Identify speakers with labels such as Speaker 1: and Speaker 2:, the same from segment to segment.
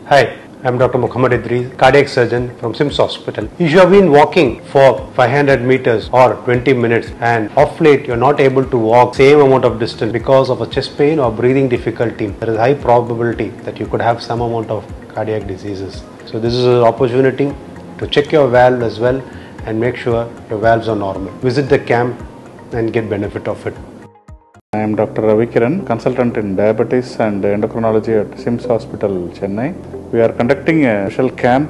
Speaker 1: Hi, I'm Dr. Muhammad Idris, cardiac surgeon from SIMS Hospital. If you have been walking for 500 meters or 20 minutes and off late you're not able to walk same amount of distance because of a chest pain or breathing difficulty, there is high probability that you could have some amount of cardiac diseases. So this is an opportunity to check your valve as well and make sure your valves are normal. Visit the camp and get benefit of it.
Speaker 2: I am Dr. Ravi Kiran, consultant in diabetes and endocrinology at SIMS Hospital, Chennai. We are conducting a special camp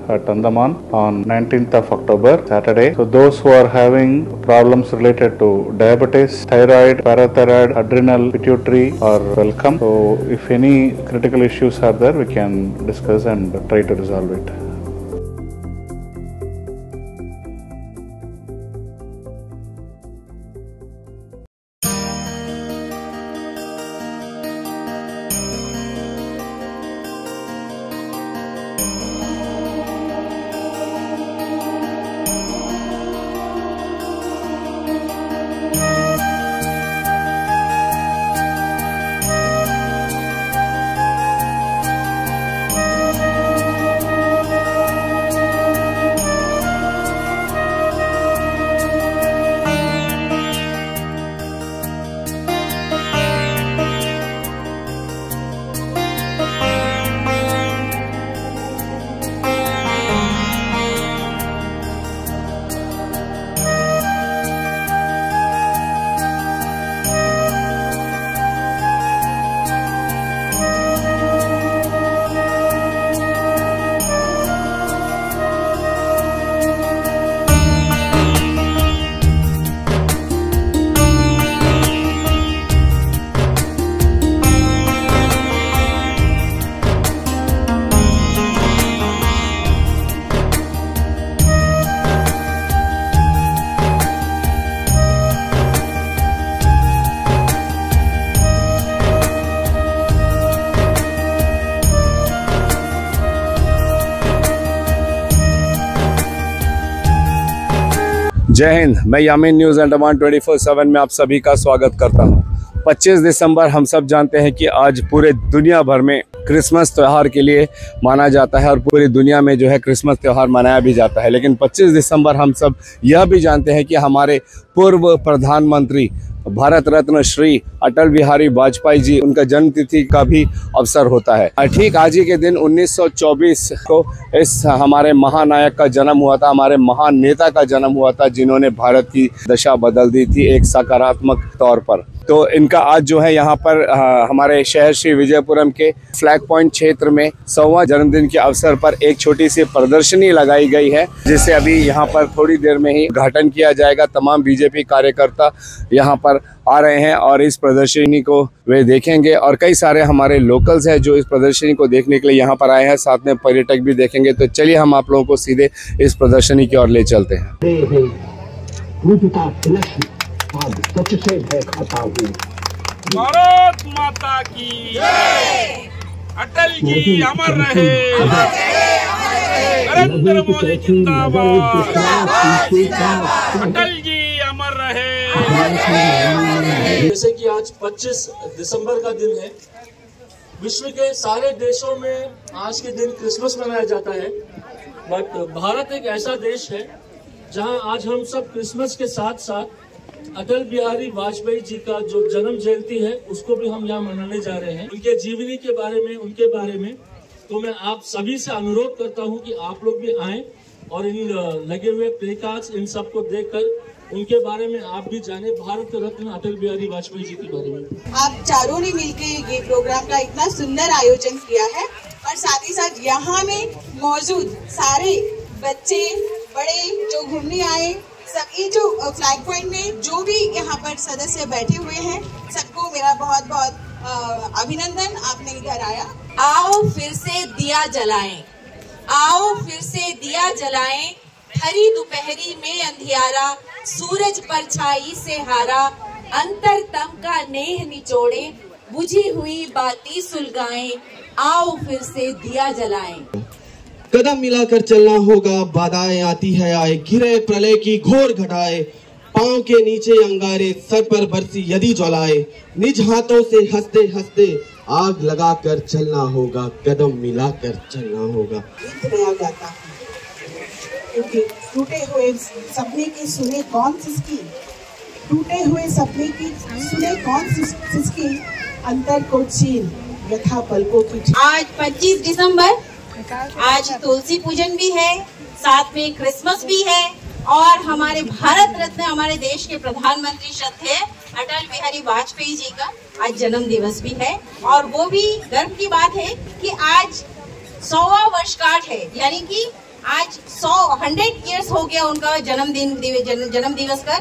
Speaker 2: at Andaman on 19th of October, Saturday. So those who are having problems related to diabetes, thyroid, parathyroid, adrenal, pituitary are welcome. So if any critical issues are there, we can discuss and try to resolve it.
Speaker 3: जय हिंद। मैं यामीन news Andaman 24/7 में आप सभी का स्वागत करता हूं। 25 दिसंबर हम सब जानते हैं कि आज पूरे दुनिया भर में क्रिसमस त्यौहार के लिए माना जाता है और पूरी दुनिया में जो है क्रिसमस त्यौहार मनाया भी जाता है। लेकिन 25 दिसंबर हम सब यह भी जानते हैं कि हमारे पूर्व प्रधानमंत्री भारत रत्न श्री अटल बिहारी वाजपेयी जी, उनका जन्म तिथि का भी अवसर होता है। ठीक आज ही के दिन 1924 को इस हमारे महानायक का जन्म हुआ था, हमारे महान नेता का जन्म हुआ था, जिन्होंने भारत की दशा बदल दी थी एक सकारात्मक तौर पर। तो इनका आज जो है यहाँ पर हमारे शहर श्री विजयपुरम के फ्लैग पॉइंट क्षेत्र में 100वां जन्मदिन के अवसर पर एक छोटी सी प्रदर्शनी लगाई गई है, जिसे अभी यहाँ पर थोड़ी देर में ही उद्घाटन किया जाएगा। तमाम बीजेपी कार्यकर्ता यहाँ पर आ रहे हैं और इस प्रदर्शनी को वे देखेंगे और कई सारे हमारे लोकल्स हैं जो इस प्रदर्शनी को देखने के लिए यहाँ पर आए हैं, साथ में पर्यटक भी देखेंगे। तो चलिए हम आप लोगों को सीधे इस प्रदर्शनी की ओर ले चलते हैं।
Speaker 4: भारत माता की जय। अटल जी अमर रहे, नरेंद्र मोदी जिंदाबाद, अटल जी अमर रहे।
Speaker 5: जैसे कि आज 25 दिसंबर का दिन है, विश्व के सारे देशों में आज के दिन क्रिसमस मनाया जाता है, बट भारत एक ऐसा देश है जहां आज हम सब क्रिसमस के साथ साथ अटल बिहारी वाजपेयी जी का जो जन्म जयंती है उसको भी हम यहाँ मनाने जा रहे हैं। उनके जीवनी के बारे में, उनके बारे में तो मैं आप सभी से अनुरोध करता हूँ कि आप लोग भी आएं और इन लगे हुए प्ले कार्ड्स इन सब को देखकर उनके बारे में आप भी जाने, भारत रत्न अटल बिहारी वाजपेयी जी के बारे में।
Speaker 6: आप चारों ने मिलकर ये प्रोग्राम का इतना सुंदर आयोजन किया है और साथ ही साथ यहाँ में मौजूद सारे बच्चे बड़े जो घूमने आए, सभी जो फ्लैग पॉइंट में जो भी यहाँ पर सदस्य बैठे हुए हैं, सबको मेरा बहुत बहुत अभिनंदन, आपने इधर आया।
Speaker 7: आओ फिर से दिया जलाएं, आओ फिर से दिया जलाएं, हरी दोपहरी में अंधियारा, सूरज परछाई से हारा, अंतरतम का नेह निचोड़े, बुझी हुई बाती सुलगाएं, आओ फिर से दिया जलाएं।
Speaker 8: कदम मिलाकर चलना होगा, बाधाएं आती है आए, घिरे प्रलय की घोर घटाए, पांव के नीचे अंगारे, सर पर बरसी यदि ज्वालाए, निज हाथों से हंसते हंसते आग लगाकर चलना होगा, कदम मिलाकर चलना होगा।
Speaker 6: गीत नया गाता हूँ क्योंकि टूटे हुए सपने की सुने कौन सिसकी, टूटे हुए सपने की सुने कौन सिसकी, अंतर को छीन व्यथा पलकों की।
Speaker 7: आज 25 दिसंबर, आज तुलसी पूजन भी है, साथ में क्रिसमस भी है और हमारे भारत रत्न हमारे देश के प्रधानमंत्री श्रद्धेय अटल बिहारी वाजपेयी जी का आज जन्म दिवस भी है। और वो भी गर्व की बात है कि आज 100वां वर्षगांठ है, यानी कि आज 100 इयर्स हो गया उनका जन्म दिवस का।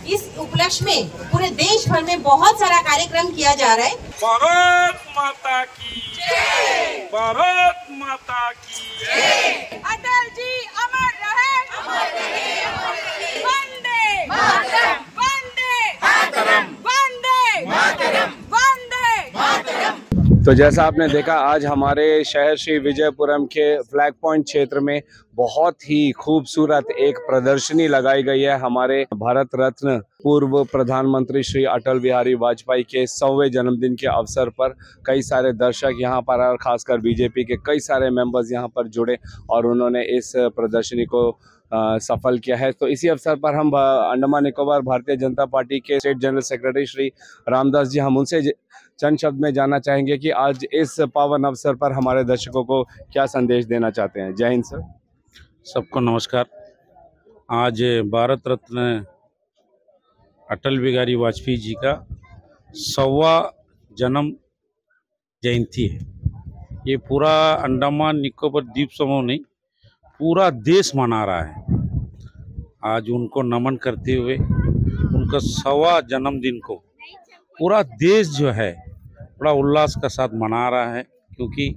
Speaker 7: इस उपलक्ष्य में पूरे देश भर में बहुत सारा कार्यक्रम किया जा रहा है।
Speaker 4: भारत माता की जय, भारत माता की जय।
Speaker 7: अटल जी अमर रहे, वंदे मातरम, वंदे मातरम, वंदे मातरम, वंदे मातरम।
Speaker 3: तो जैसा आपने देखा, आज हमारे शहर श्री विजयपुरम के फ्लैग पॉइंट क्षेत्र में बहुत ही खूबसूरत एक प्रदर्शनी लगाई गई है। हमारे भारत रत्न पूर्व प्रधानमंत्री श्री अटल बिहारी वाजपेयी के 100वें जन्मदिन के अवसर पर कई सारे दर्शक यहाँ पर और खासकर बीजेपी के कई सारे मेंबर्स यहाँ पर जुड़े और उन्होंने इस प्रदर्शनी को सफल किया है। तो इसी अवसर पर हम अंडमान निकोबार भारतीय जनता पार्टी के state general secretary Shri Ramdas ji, हम उनसे चंद शब्द में जानना चाहेंगे कि आज इस पावन अवसर पर हमारे दर्शकों को क्या संदेश देना चाहते हैं। जय हिंद सर।
Speaker 9: सबको नमस्कार। आज भारत रत्न अटल बिहारी वाजपेयी जी का 100वां जन्म जयंती है। ये पूरा अंडमान निकोबार द्वीप समूह नहीं, पूरा देश मना रहा है। आज उनको नमन करते हुए उनका 100वां जन्मदिन को पूरा देश जो है बड़ा उल्लास का साथ मना रहा है, क्योंकि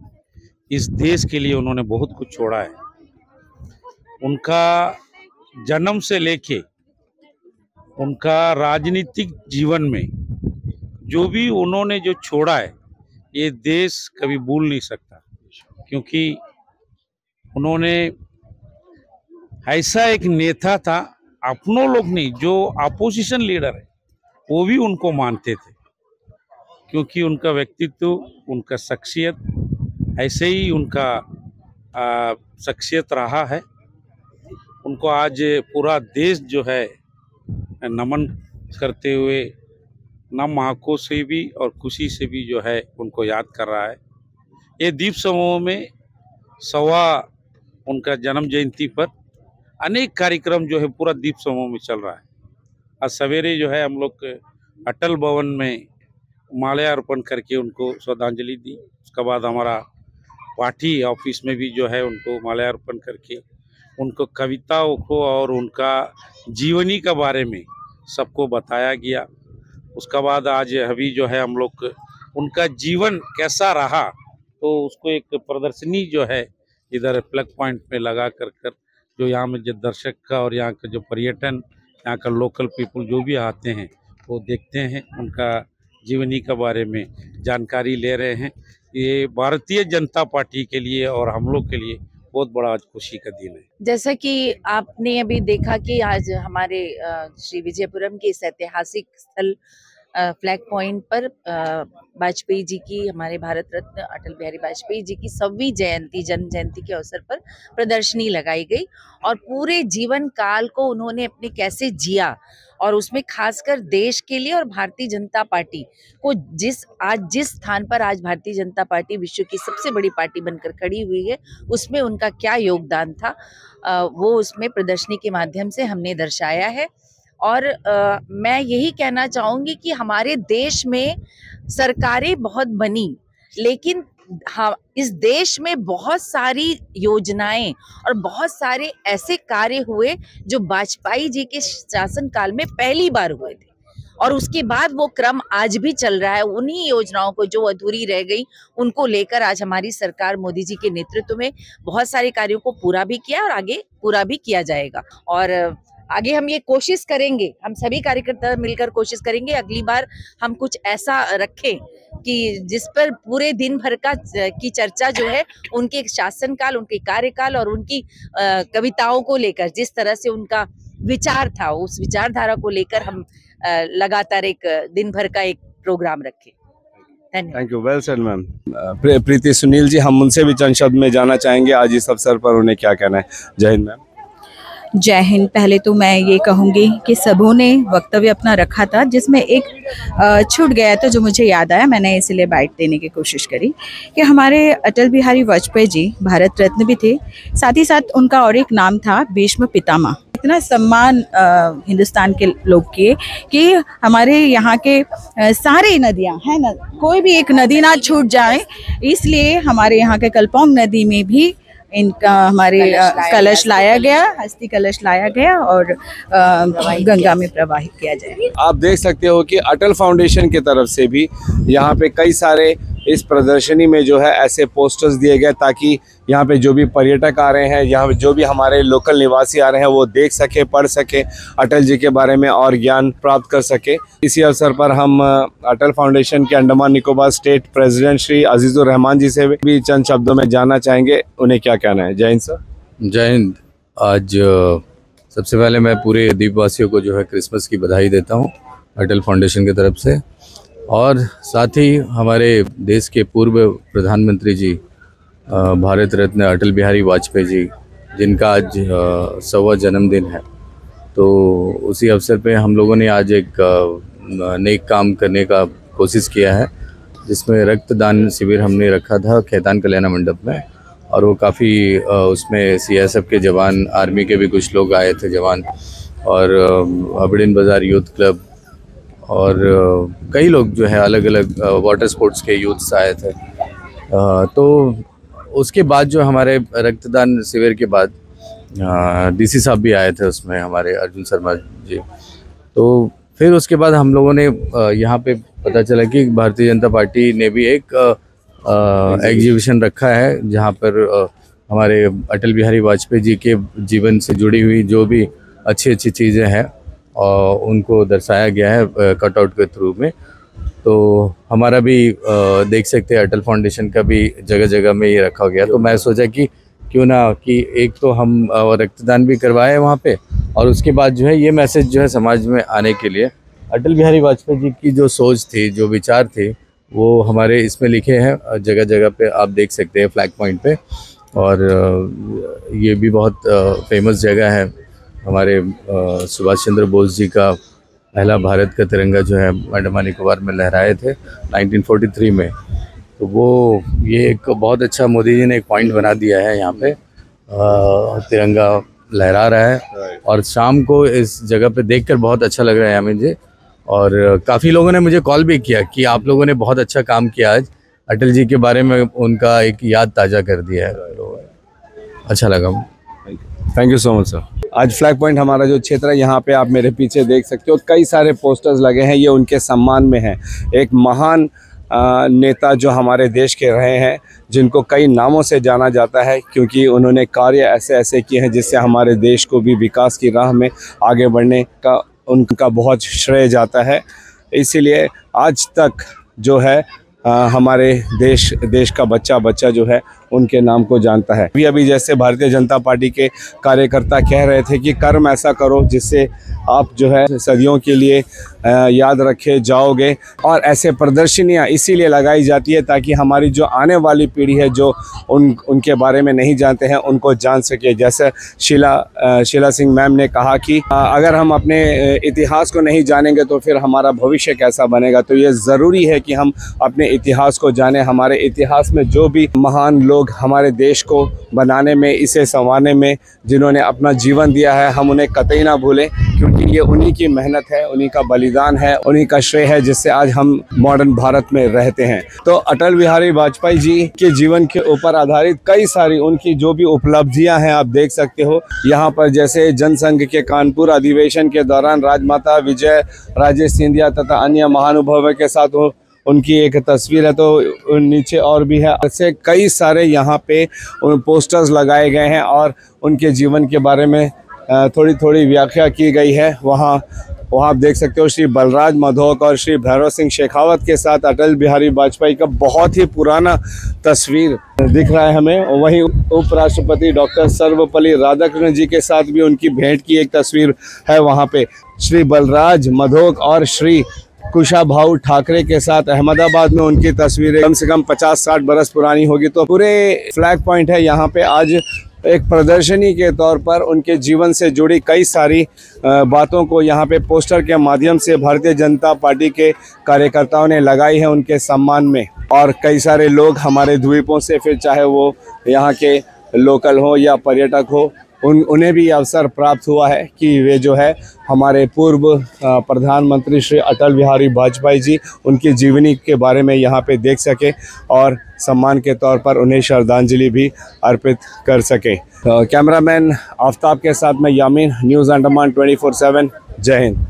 Speaker 9: इस देश के लिए उन्होंने बहुत कुछ छोड़ा है। उनका जन्म से लेके उनका राजनीतिक जीवन में जो भी उन्होंने जो छोड़ा है, ये देश कभी भूल नहीं सकता, क्योंकि उन्होंने ऐसा एक नेता था, अपनों लोग नहीं, जो अपोजिशन लीडर है वो भी उनको मानते थे, क्योंकि उनका व्यक्तित्व, उनका शख्सियत ऐसे ही उनका शख्सियत रहा है। उनको आज पूरा देश जो है नमन करते हुए नम आँखों से भी और खुशी से भी जो है उनको याद कर रहा है। ये द्वीप समूह में 100वां उनका जन्म जयंती पर अनेक कार्यक्रम जो है पूरा द्वीप समूह में चल रहा है। आज सवेरे जो है हम लोग अटल भवन में माल्यार्पण करके उनको श्रद्धांजलि दी। उसके बाद हमारा पार्टी ऑफिस में भी जो है उनको माल्यार्पण करके उनको कविताओं को और उनका जीवनी के बारे में सबको बताया गया। उसके बाद आज अभी जो है हम लोग उनका जीवन कैसा रहा, तो उसको एक प्रदर्शनी जो है इधर फ्लैग पॉइंट में लगा कर जो यहाँ में जो दर्शक का और यहाँ का जो पर्यटन, यहाँ का लोकल पीपल जो भी आते हैं वो देखते हैं, उनका जीवनी के बारे में जानकारी ले रहे हैं। ये भारतीय जनता पार्टी के लिए और हम लोग के लिए बहुत बड़ा आज खुशी का दिन है।
Speaker 10: जैसा कि आपने अभी देखा कि आज हमारे श्री विजयपुरम के इस ऐतिहासिक स्थल फ्लैग पॉइंट पर वाजपेयी जी की, हमारे भारत रत्न अटल बिहारी वाजपेयी जी की 100वीं जयंती, जन्म जयंती के अवसर पर प्रदर्शनी लगाई गई और पूरे जीवन काल को उन्होंने अपने कैसे जिया और उसमें खासकर देश के लिए और भारतीय जनता पार्टी को जिस स्थान पर आज भारतीय जनता पार्टी विश्व की सबसे बड़ी पार्टी बनकर खड़ी हुई है, उसमें उनका क्या योगदान था वो उसमें प्रदर्शनी के माध्यम से हमने दर्शाया है। और मैं यही कहना चाहूँगी कि हमारे देश में सरकारें बहुत बनी, लेकिन हाँ, इस देश में बहुत सारी योजनाएं और बहुत सारे ऐसे कार्य हुए जो वाजपेयी जी के शासनकाल में पहली बार हुए थे और उसके बाद वो क्रम आज भी चल रहा है। उन्हीं योजनाओं को जो अधूरी रह गई उनको लेकर आज हमारी सरकार मोदी जी के नेतृत्व में बहुत सारे कार्यों को पूरा भी किया और आगे पूरा भी किया जाएगा। और आगे हम ये कोशिश करेंगे, हम सभी कार्यकर्ता मिलकर कोशिश करेंगे अगली बार हम कुछ ऐसा रखें कि जिस पर पूरे दिन भर की चर्चा जो है उनके शासनकाल, उनके कार्यकाल और उनकी कविताओं को लेकर, जिस तरह से उनका विचार था, उस विचारधारा को लेकर हम लगातार एक दिन भर का एक प्रोग्राम रखें। धन्यवाद।
Speaker 3: Thank you, well said ma'am. Preeti Sunil ji, हम उनसे भी चंद शब्द में जानना चाहेंगे आज इस अवसर पर उन्हें क्या कहना है। जय हिंद मैम।
Speaker 11: जय हिंद। पहले तो मैं ये कहूँगी कि सबों ने वक्तव्य अपना रखा था जिसमें एक छूट गया था जो मुझे याद आया, मैंने इसलिए बाइट देने की कोशिश करी कि हमारे अटल बिहारी वाजपेयी जी भारत रत्न भी थे, साथ ही साथ उनका और एक नाम था भीष्म पितामह। इतना सम्मान हिंदुस्तान के लोग किए कि हमारे यहाँ के सारे नदियाँ हैं न, कोई भी एक नदी ना छूट जाए, इसलिए हमारे यहाँ के कल्पोंग नदी में भी इनका हमारे कलश लाया गया, अस्थि कलश लाया गया और गंगा में प्रवाहित किया जाए।
Speaker 3: आप देख सकते हो कि अटल फाउंडेशन की तरफ से भी यहाँ पे कई सारे इस प्रदर्शनी में जो है ऐसे पोस्टर्स दिए गए ताकि यहाँ पे जो भी पर्यटक आ रहे हैं, यहाँ पे जो भी हमारे लोकल निवासी आ रहे हैं वो देख सके, पढ़ सके, अटल जी के बारे में और ज्ञान प्राप्त कर सके। इसी अवसर पर हम अटल फाउंडेशन के अंडमान निकोबार स्टेट प्रेसिडेंट श्री अजीजुर रहमान जी से भी चंद शब्दों में जानना चाहेंगे, उन्हें क्या कहना है। जय हिंद सर।
Speaker 12: जय हिंद। आज सबसे पहले मैं पूरे द्वीपवासियों को जो है क्रिसमस की बधाई देता हूँ अटल फाउंडेशन की तरफ से, और साथ ही हमारे देश के पूर्व प्रधानमंत्री जी भारत रत्न अटल बिहारी वाजपेयी जी, जिनका आज 100वां जन्मदिन है, तो उसी अवसर पे हम लोगों ने आज एक नेक काम करने का कोशिश किया है, जिसमें रक्तदान शिविर हमने रखा था खेतान कल्याण मंडप में, और वो काफ़ी उसमें सीएसएफ के जवान, आर्मी के भी कुछ लोग आए थे जवान, और अबड़िन बाज़ार यूथ क्लब और कई लोग जो है अलग अलग वाटर स्पोर्ट्स के यूथ्स आए थे। तो उसके बाद जो हमारे रक्तदान शिविर के बाद डीसी साहब भी आए थे उसमें, हमारे अर्जुन शर्मा जी। तो फिर उसके बाद हम लोगों ने यहाँ पे पता चला कि भारतीय जनता पार्टी ने भी एक एग्जीबिशन रखा है जहाँ पर हमारे अटल बिहारी वाजपेयी जी के जीवन से जुड़ी हुई जो भी अच्छी अच्छी चीज़ें हैं और उनको दर्शाया गया है कटआउट के थ्रू में। तो हमारा भी देख सकते हैं अटल फाउंडेशन का भी जगह जगह में ये रखा गया। तो मैं सोचा कि क्यों ना कि एक तो हम रक्तदान भी करवाए वहाँ पे, और उसके बाद जो है ये मैसेज जो है समाज में आने के लिए अटल बिहारी वाजपेयी जी की जो सोच थी, जो विचार थे, वो हमारे इसमें लिखे हैं जगह जगह पे, आप देख सकते हैं फ्लैग पॉइंट पे। और ये भी बहुत फेमस जगह है, हमारे सुभाष चंद्र बोस जी का पहला भारत का तिरंगा जो है अंडमान निकोबार में लहराए थे 1943 में। तो वो ये एक बहुत अच्छा मोदी जी ने एक पॉइंट बना दिया है, यहाँ पे तिरंगा लहरा रहा है, और शाम को इस जगह पे देखकर बहुत अच्छा लग रहा है हमें जी। और काफ़ी लोगों ने मुझे कॉल भी किया कि आप लोगों ने बहुत अच्छा काम किया, आज अटल जी के बारे में उनका एक याद ताज़ा कर दिया है, अच्छा लगा।
Speaker 3: Thank you so much sir. आज फ्लैग पॉइंट हमारा जो क्षेत्र है, यहाँ पे आप मेरे पीछे देख सकते हो कई सारे पोस्टर्स लगे हैं, ये उनके सम्मान में है। एक महान नेता जो हमारे देश के रहे हैं, जिनको कई नामों से जाना जाता है, क्योंकि उन्होंने कार्य ऐसे ऐसे किए हैं जिससे हमारे देश को भी विकास की राह में आगे बढ़ने का उनका बहुत श्रेय जाता है। इसीलिए आज तक जो है हमारे देश का बच्चा जो है उनके नाम को जानता है। अभी जैसे भारतीय जनता पार्टी के कार्यकर्ता कह रहे थे कि कर्म ऐसा करो जिससे आप जो है सदियों के लिए याद रखे जाओगे, और ऐसे प्रदर्शनियाँ इसीलिए लगाई जाती है ताकि हमारी जो आने वाली पीढ़ी है जो उनके बारे में नहीं जानते हैं उनको जान सके। जैसे शीला सिंह मैम ने कहा कि अगर हम अपने इतिहास को नहीं जानेंगे तो फिर हमारा भविष्य कैसा बनेगा। तो ये ज़रूरी है कि हम अपने इतिहास को जानें, हमारे इतिहास में जो भी महान लोग हमारे देश को बनाने में, इसे संवारने में जिन्होंने अपना जीवन दिया है, हम उन्हें कतई ना भूलें, क्योंकि ये उन्हीं की मेहनत है, उन्हीं का बलिदान है, उन्हीं का श्रेय है जिससे आज हम मॉडर्न भारत में रहते हैं। तो अटल बिहारी वाजपेयी जी के जीवन के ऊपर आधारित कई सारी उनकी जो भी उपलब्धियां हैं आप देख सकते हो यहाँ पर। जैसे जनसंघ के कानपुर अधिवेशन के दौरान राजमाता विजय राजे सिंधिया तथा अन्य महानुभावों के साथ उनकी एक तस्वीर है, तो नीचे और भी है। ऐसे कई सारे यहाँ पे पोस्टर्स लगाए गए हैं और उनके जीवन के बारे में थोड़ी थोड़ी व्याख्या की गई है। वहाँ आप देख सकते हो श्री बलराज मधोक और श्री भैरव सिंह शेखावत के साथ अटल बिहारी वाजपेयी का बहुत ही पुराना तस्वीर दिख रहा है हमें। वहीं उपराष्ट्रपति डॉक्टर सर्वपल्ली राधाकृष्णन जी के साथ भी उनकी भेंट की एक तस्वीर है वहाँ पे। श्री बलराज मधोक और श्री कुशाभाऊ ठाकरे के साथ अहमदाबाद में उनकी तस्वीरें कम से कम 50-60 बरस पुरानी होगी। तो पूरे फ्लैग पॉइंट है यहाँ पे आज एक प्रदर्शनी के तौर पर उनके जीवन से जुड़ी कई सारी बातों को यहाँ पे पोस्टर के माध्यम से भारतीय जनता पार्टी के कार्यकर्ताओं ने लगाई है उनके सम्मान में। और कई सारे लोग हमारे द्वीपों से, फिर चाहे वो यहाँ के लोकल हो या पर्यटक हो, उन्हें भी अवसर प्राप्त हुआ है कि वे जो है हमारे पूर्व प्रधानमंत्री श्री अटल बिहारी वाजपेयी जी उनकी जीवनी के बारे में यहाँ पे देख सके और सम्मान के तौर पर उन्हें श्रद्धांजलि भी अर्पित कर सके। कैमरामैन आफ्ताब के साथ मैं यामीन, न्यूज़ अंडमान 24/7। जय हिंद।